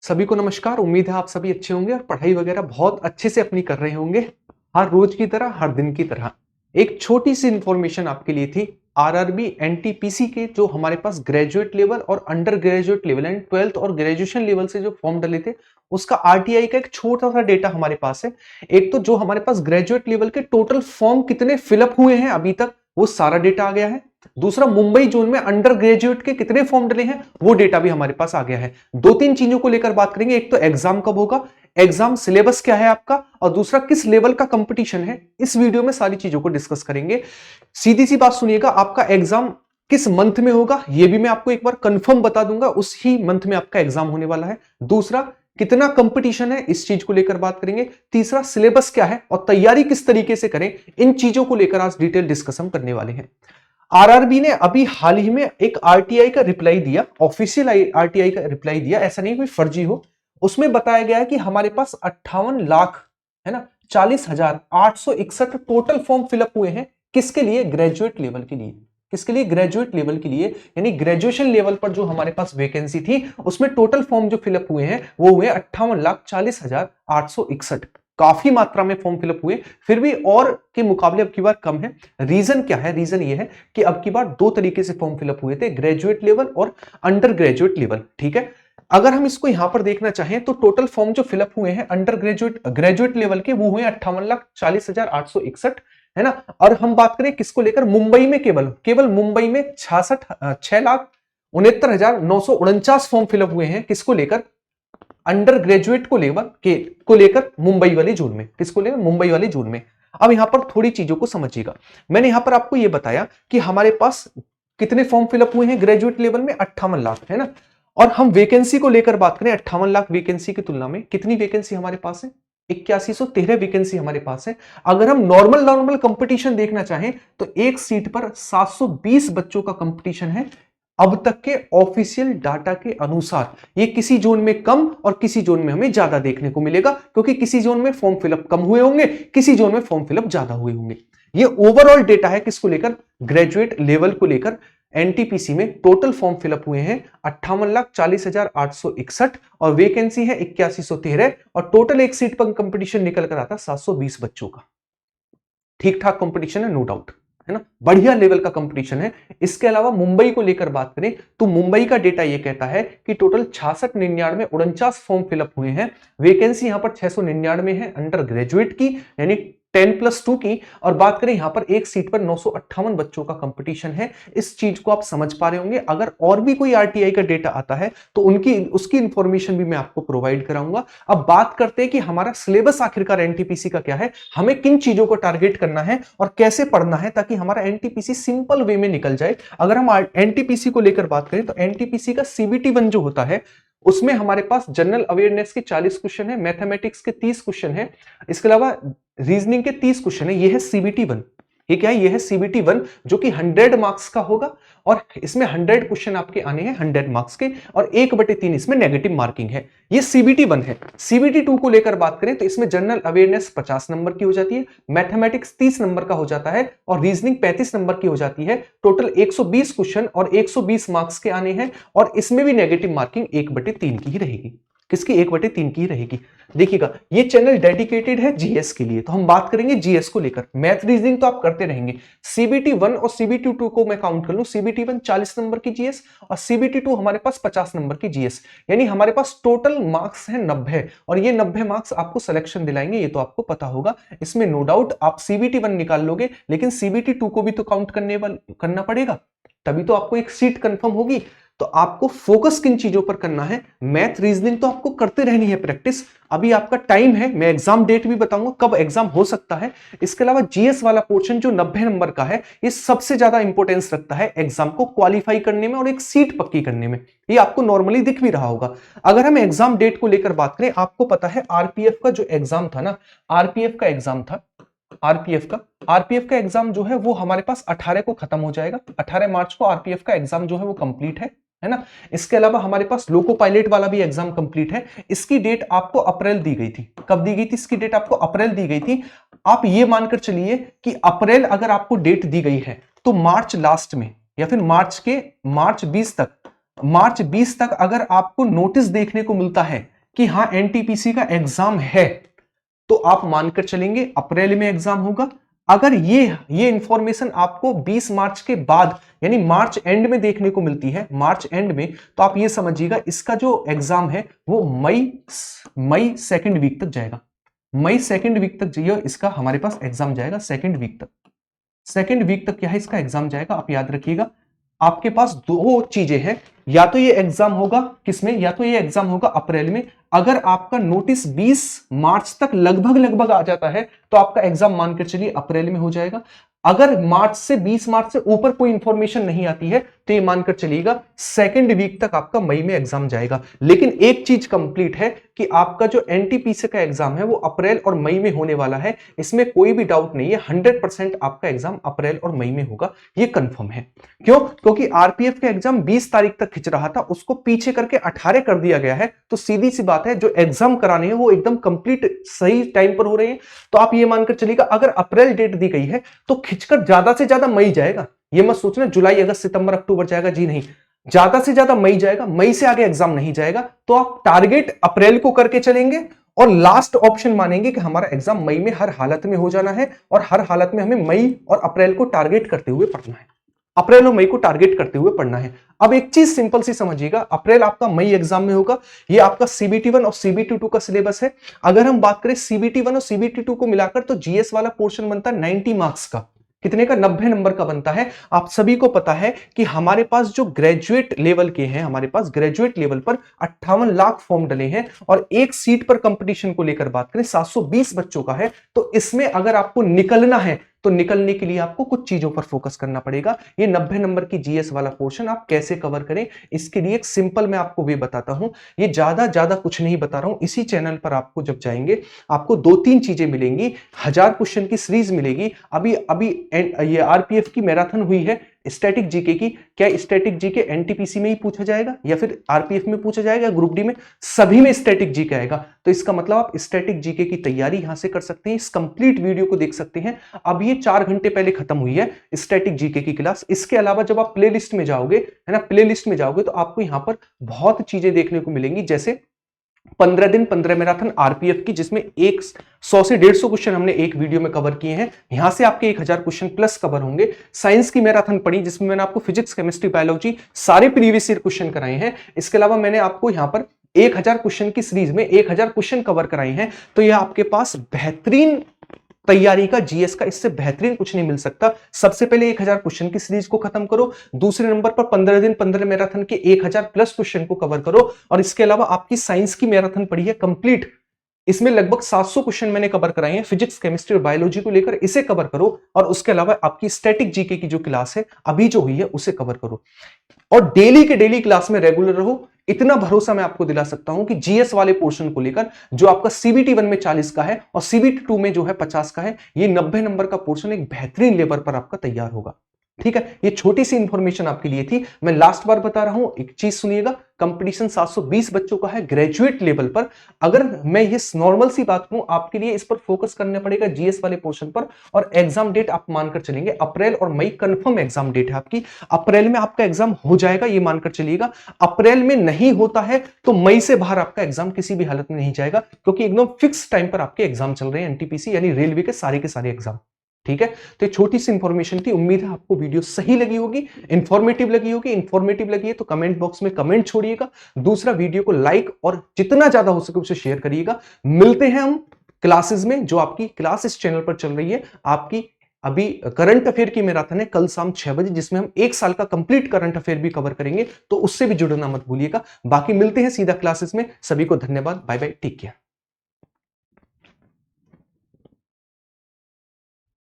सभी को नमस्कार। उम्मीद है आप सभी अच्छे होंगे और पढ़ाई वगैरह बहुत अच्छे से अपनी कर रहे होंगे। हर रोज की तरह, हर दिन की तरह एक छोटी सी इंफॉर्मेशन आपके लिए थी। आरआरबी एनटीपीसी के जो हमारे पास ग्रेजुएट लेवल और under graduate level and 12th और ग्रेजुएशन लेवल से जो फॉर्म डले थे, उसका आरटीआई का एक छोटा सा डेटा हमारे पास है। एक तो जो हमारे पास ग्रेजुएट लेवल के टोटल फॉर्म कितने फिलअप हुए हैं अभी तक, वो सारा डेटा आ गया है। दूसरा, मुंबई जोन में अंडर ग्रेजुएट के कितने फॉर्म डले हैं, वो डेटा भी हमारे पास आ गया है। दो तीन चीजों को लेकर बात करेंगे। एक तो एग्जाम कब होगा, एग्जाम सिलेबस क्या है आपका, और दूसरा किस लेवल का कंपटीशन है। इस वीडियो में सारी चीजों को डिस्कस करेंगे। सीधी सी बात सुनिएगा, आपका एग्जाम किस मंथ में होगा ये भी मैं आपको एक बार कंफर्म बता दूंगा। उसी मंथ में आपका एग्जाम होने वाला है। दूसरा, कितना कंपटीशन है, इस चीज को लेकर बात करेंगे। तीसरा, सिलेबस क्या है और तैयारी किस तरीके से करें, इन चीजों को लेकर आज डिटेल डिस्कशन करने वाले हैं। आरआरबी ने अभी हाल ही में एक आरटीआई का रिप्लाई दिया, ऑफिशियल आरटीआई का रिप्लाई दिया, ऐसा नहीं कोई फर्जी हो। उसमें बताया गया है कि हमारे पास 58 लाख है ना 40,861 टोटल फॉर्म फिलअप हुए हैं। किसके लिए? ग्रेजुएट लेवल के लिए। किसके लिए? ग्रेजुएट लेवल के लिए, यानी ग्रेजुएशन लेवल पर जो हमारे पास वैकेंसी थी, उसमें टोटल फॉर्म जो फिलअप हुए हैं वो हुए 58,40,861। काफी मात्रा में फॉर्म फिलअप हुए, फिर भी और के मुकाबले अब की बार कम है। रीजन क्या है? रीजन ये है कि अब की बार दो तरीके से फॉर्म फिलअप हुए थे, ग्रेजुएट लेवल और अंडर ग्रेजुएट लेवल। ठीक है, अगर हम इसको यहां पर देखना चाहें तो टोटल फॉर्म जो फिलअप हुए हैं अंडर ग्रेजुएट लेवल के, वो हुए 58,40,861, है ना। और हम बात करें किसको लेकर, मुंबई में केवल मुंबई में 6,69,949 फॉर्म फिलअप हुए हैं। किसको लेकर? अंडर ग्रेजुएट को लेकर मुंबई वाले जोन में। किसको लेकर? मुंबई वाले जोन में। अब यहां पर थोड़ी चीजों को समझिएगा। मैंने यहां पर आपको यह बताया कि हमारे पास कितने फॉर्म फिलअप हुए हैं ग्रेजुएट लेवल में, 58 लाख, है ना। और हम वैकेंसी को लेकर बात करें, 58 लाख वैकेंसी की तुलना में कितनी वैकेंसी हमारे पास है? 8113 वैकेंसी हमारे पास है। अगर हम नॉर्मल कंपटीशन देखना चाहें तो एक सीट पर 720 बच्चों का कंपटीशन है। अब तक के ऑफिशियल डाटा के अनुसार ये किसी जोन में कम और किसी जोन में हमें ज्यादा देखने को मिलेगा, क्योंकि किसी जोन में फॉर्म फिलअप कम हुए होंगे, किसी जोन में फॉर्म फिलअप ज्यादा हुए होंगे। ये ओवरऑल डेटा है किसको लेकर? ग्रेजुएट लेवल को लेकर। एनटीपीसी में टोटल फॉर्म फिलअप हुए हैं 58,40,861 और वैकेंसी है 8113, और टोटल एक सीट पर कंपटीशन निकल कर आता 720 बच्चों का। ठीक ठाक कंपटीशन है, नो डाउट, है ना, बढ़िया लेवल का कंपटीशन है। इसके अलावा मुंबई को लेकर बात करें तो मुंबई का डेटा यह कहता है कि टोटल 66,99,49 फॉर्म फिलअप हुए हैं। वैकेंसी यहां पर 699 है अंडर ग्रेजुएट की, यानी 10+2 की। और बात करें यहां पर एक सीट पर 958 बच्चों का कंपटीशन है। इस चीज को आप समझ पा रहे होंगे। अगर और भी कोई आरटीआई का डेटा आता है तो उसकी इंफॉर्मेशन भी मैं आपको प्रोवाइड कराऊंगा। अब बात करते हैं कि हमारा सिलेबस आखिरकार एनटीपीसी का क्या है, हमें किन चीजों को टारगेट करना है और कैसे पढ़ना है ताकि हमारा एनटीपीसी सिंपल वे में निकल जाए। अगर हम एनटीपीसी को लेकर बात करें तो एनटीपीसी का सीबीटी 1 जो होता है, उसमें हमारे पास जनरल अवेयरनेस के 40 क्वेश्चन है, मैथमेटिक्स के 30 क्वेश्चन है, इसके अलावा रीजनिंग के 30 क्वेश्चन है। ये है सीबीटी 1। ये क्या है? ये है सीबीटी 1, जो कि 100 मार्क्स का होगा और इसमें 100 क्वेश्चन आपके आने हैं 100 मार्क्स के, और 1/3 इसमें नेगेटिव मार्किंग है। ये सीबीटी 1 है। सीबीटी 2 को लेकर बात करें तो इसमें जनरल अवेयरनेस 50 नंबर की हो जाती है, मैथमेटिक्स 30 नंबर का हो जाता है और रीजनिंग 35 नंबर की हो जाती है। टोटल 120 क्वेश्चन और 120 मार्क्स के आने हैं, और इसमें भी नेगेटिव मार्किंग 1/3 की ही रहेगी। किसकी? 1/3 की रहेगी। देखिएगा, ये चैनल डेडिकेटेड है जीएस के लिए, तो हम बात करेंगे जीएस को लेकर। मैथ रीजनिंग तो आप करते रहेंगे। सीबीटी 1 और सीबीटी 2 को मैं काउंट कर लूं, सीबीटी 1 40 नंबर की जीएस और सीबीटी 2 हमारे पास 50 नंबर की जीएस, यानी हमारे पास टोटल मार्क्स है 90, और ये 90 मार्क्स आपको सिलेक्शन दिलाएंगे, ये तो आपको पता होगा। इसमें नो डाउट आप सीबीटी 1 निकाल लोगे, लेकिन सीबीटी 2 को भी तो काउंट करना पड़ेगा, तभी तो आपको एक सीट कंफर्म होगी। तो आपको फोकस किन चीजों पर करना है? मैथ रीजनिंग तो आपको करते रहनी है प्रैक्टिस। अभी आपका टाइम है, मैं एग्जाम डेट भी बताऊंगा कब एग्जाम हो सकता है। इसके अलावा जीएस वाला पोर्शन जो 90 नंबर का है, ये सबसे ज्यादा इंपॉर्टेंस रखता है एग्जाम को क्वालिफाई करने में और एक सीट पक्की करने में। ये आपको नॉर्मली दिख भी रहा होगा। अगर हम एग्जाम डेट को लेकर बात करें, आपको पता है आरपीएफ का जो एग्जाम था ना, आरपीएफ का एग्जाम था, आरपीएफ का एग्जाम जो है वो हमारे पास 18 को खत्म हो जाएगा। 18 मार्च को आरपीएफ का एग्जाम जो है वो कंप्लीट है ना। इसके अलावा हमारे पास लोको पायलट वाला भी एग्जाम कंप्लीट है। इसकी डेट आपको अप्रैल दी गई थी। कब दी गई थी? इसकी डेट आपको अप्रैल दी गई थी। आप ये मानकर चलिए कि अप्रैल अगर आपको डेट दी गई है तो मार्च लास्ट में या फिर मार्च 20 तक अगर आपको नोटिस देखने को मिलता है कि हाँ एनटीपीसी का एग्जाम है, तो आप मानकर चलेंगे अप्रैल में एग्जाम होगा। अगर ये इंफॉर्मेशन आपको 20 मार्च के बाद यानी मार्च एंड में देखने को मिलती है, मार्च एंड में, तो आप ये समझिएगा इसका जो एग्जाम है वो मई सेकंड वीक तक जाएगा। मई सेकंड वीक तक जाइए, इसका हमारे पास एग्जाम जाएगा सेकंड वीक तक। सेकंड वीक तक क्या है इसका एग्जाम जाएगा। आप याद रखिएगा आपके पास दो चीजें हैं, या तो ये एग्जाम होगा किसमें, या तो ये एग्जाम होगा अप्रैल में। अगर आपका नोटिस 20 मार्च तक लगभग आ जाता है तो आपका एग्जाम मानकर चलिए अप्रैल में हो जाएगा। अगर मार्च से 20 मार्च से ऊपर कोई इंफॉर्मेशन नहीं आती है तो ये मानकर चलिएगा सेकंड वीक तक आपका मई में एग्जाम जाएगा। लेकिन एक चीज कंप्लीट है कि आपका जो एनटीपीसी का एग्जाम है वो अप्रैल और मई में होने वाला है, इसमें कोई भी डाउट नहीं है। 100% आपका एग्जाम अप्रैल और मई में होगा, ये कंफर्म है। क्यों? क्योंकि आरपीएफ का एग्जाम 20 तारीख तक खिंच रहा था, उसको पीछे करके 18 कर दिया गया है। तो सीधी सी बात है जो एग्जाम कराने हैं वो एकदम कंप्लीट सही टाइम पर हो रहे हैं। तो आप ये मानकर चलिएगा अगर अप्रैल डेट दी गई है तो खिंचकर ज्यादा से ज्यादा मई जाएगा। ये मत सोचना जुलाई अगस्त सितंबर अक्टूबर जाएगा, जी नहीं, ज्यादा से ज्यादा मई जाएगा, मई से आगे एग्जाम नहीं जाएगा। तो आप टारगेट अप्रैल को करके चलेंगे और लास्ट ऑप्शन मानेंगे कि हमारा एग्जाम मई में हर हालत में हो जाना है, और हर हालत में हमें मई और अप्रैल को टारगेट करते हुए पढ़ना है। अप्रैल और मई को टारगेट करते हुए पढ़ना है। अब एक चीज सिंपल सी समझिएगा, अप्रैल आपका मई एग्जाम में होगा। ये आपका सीबीटी 1 और सीबीटी 2 का सिलेबस है। अगर हम बात करें सीबीटी 1 और सीबीटी 2 को मिलाकर तो जीएस वाला पोर्शन बनता है 90 मार्क्स का। कितने का? 90 नंबर का बनता है। आप सभी को पता है कि हमारे पास जो ग्रेजुएट लेवल के हैं, हमारे पास ग्रेजुएट लेवल पर 58 लाख फॉर्म डले हैं, और एक सीट पर कंपटीशन को लेकर बात करें 720 बच्चों का है। तो इसमें अगर आपको निकलना है तो निकलने के लिए आपको कुछ चीजों पर फोकस करना पड़ेगा। ये 90 नंबर की जीएस वाला पोर्शन आप कैसे कवर करें, इसके लिए एक सिंपल मैं आपको वे बताता हूं। ये ज्यादा कुछ नहीं बता रहा हूं, इसी चैनल पर आपको जब जाएंगे आपको 2-3 चीजें मिलेंगी। 1000 क्वेश्चन की सीरीज मिलेगी। अभी ये आरपीएफ की मैराथन हुई है स्टैटिक जीके की। क्या स्टैटिक जीके एनटीपीसी में ही पूछा जाएगा या फिर आरपीएफ में पूछा जाएगा, ग्रुप डी में? सभी में स्टैटिक जीके आएगा। तो इसका मतलब आप स्टैटिक जीके की तैयारी यहां से कर सकते हैं, इस कंप्लीट वीडियो को देख सकते हैं। अब ये 4 घंटे पहले खत्म हुई है स्टैटिक जीके की क्लास। इसके अलावा जब आप प्लेलिस्ट में जाओगे, है ना, प्लेलिस्ट में जाओगे तो आपको यहां पर बहुत चीजें देखने को मिलेंगी, जैसे 15 दिन 15 मैराथन आरपीएफ की, जिसमें 100 से 150 क्वेश्चन हमने एक वीडियो में कवर किए हैं। यहां से आपके 1000 क्वेश्चन प्लस कवर होंगे। साइंस की मैराथन पढ़ी, जिसमें मैंने आपको फिजिक्स केमिस्ट्री बायोलॉजी सारे प्रीवियस ईयर क्वेश्चन कराए हैं। इसके अलावा मैंने आपको यहां पर 1000 क्वेश्चन की सीरीज में 1000 क्वेश्चन कवर कराए हैं। तो यह आपके पास बेहतरीन तैयारी का जीएस का, इससे बेहतरीन कुछ नहीं मिल सकता। सबसे पहले 1000 क्वेश्चन की सीरीज को खत्म करो, दूसरे नंबर पर 15 दिन 15 मैराथन के 1000 प्लस क्वेश्चन को कवर करो, और इसके अलावा आपकी साइंस की मैराथन पड़ी है कंप्लीट। इसमें लगभग 700 क्वेश्चन मैंने कवर कराए हैं फिजिक्स केमिस्ट्री और बायोलॉजी को लेकर, इसे कवर करो। और उसके अलावा आपकी स्टैटिक जीके की जो क्लास है अभी जो हुई है उसे कवर करो, और डेली के डेली क्लास में रेगुलर रहो। इतना भरोसा मैं आपको दिला सकता हूं कि जीएस वाले पोर्शन को लेकर, जो आपका सीबीटी 1 में 40 का है और सीबीटी 2 में जो है 50 का है, ये 90 नंबर का पोर्शन एक बेहतरीन लेवल पर आपका तैयार होगा। ठीक है, ये छोटी सी इंफॉर्मेशन आपके लिए थी। मैं लास्ट बार बता रहा हूं, एक चीज सुनिएगा, कंपटीशन 720 बच्चों का है ग्रेजुएट लेवल पर। अगर मैं ये नॉर्मल सी बात कहूं, आपके लिए इस पर फोकस करना पड़ेगा जीएस वाले पोर्शन पर। और एग्जाम डेट आप मानकर चलेंगे अप्रैल और मई, कंफर्म एग्जाम डेट है आपकी। अप्रैल में आपका एग्जाम हो जाएगा, ये मानकर चलिएगा। अप्रैल में नहीं होता है तो मई से बाहर आपका एग्जाम किसी भी हालत में नहीं जाएगा, क्योंकि एकदम फिक्स टाइम पर आपके एग्जाम चल रहे हैं एनटीपीसी यानी रेलवे के सारे एग्जाम। ठीक है, तो छोटी सी इंफॉर्मेशन थी। उम्मीद है आपको वीडियो सही लगी होगी, इंफॉर्मेटिव लगी होगी। इंफॉर्मेटिव लगी है तो कमेंट बॉक्स में कमेंट छोड़िएगा। दूसरा, वीडियो को लाइक और जितना ज्यादा हो सके उसे शेयर करिएगा। मिलते हैं हम क्लासेस में, जो आपकी क्लास इस चैनल पर चल रही है। आपकी अभी करंट अफेयर की मैराथन है कल शाम 6 बजे, जिसमें हम 1 साल का कंप्लीट करंट अफेयर भी कवर करेंगे, तो उससे भी जुड़ना मत भूलिएगा। बाकी मिलते हैं सीधा क्लासेस में। सभी को धन्यवाद, बाय बाय, टेक केयर।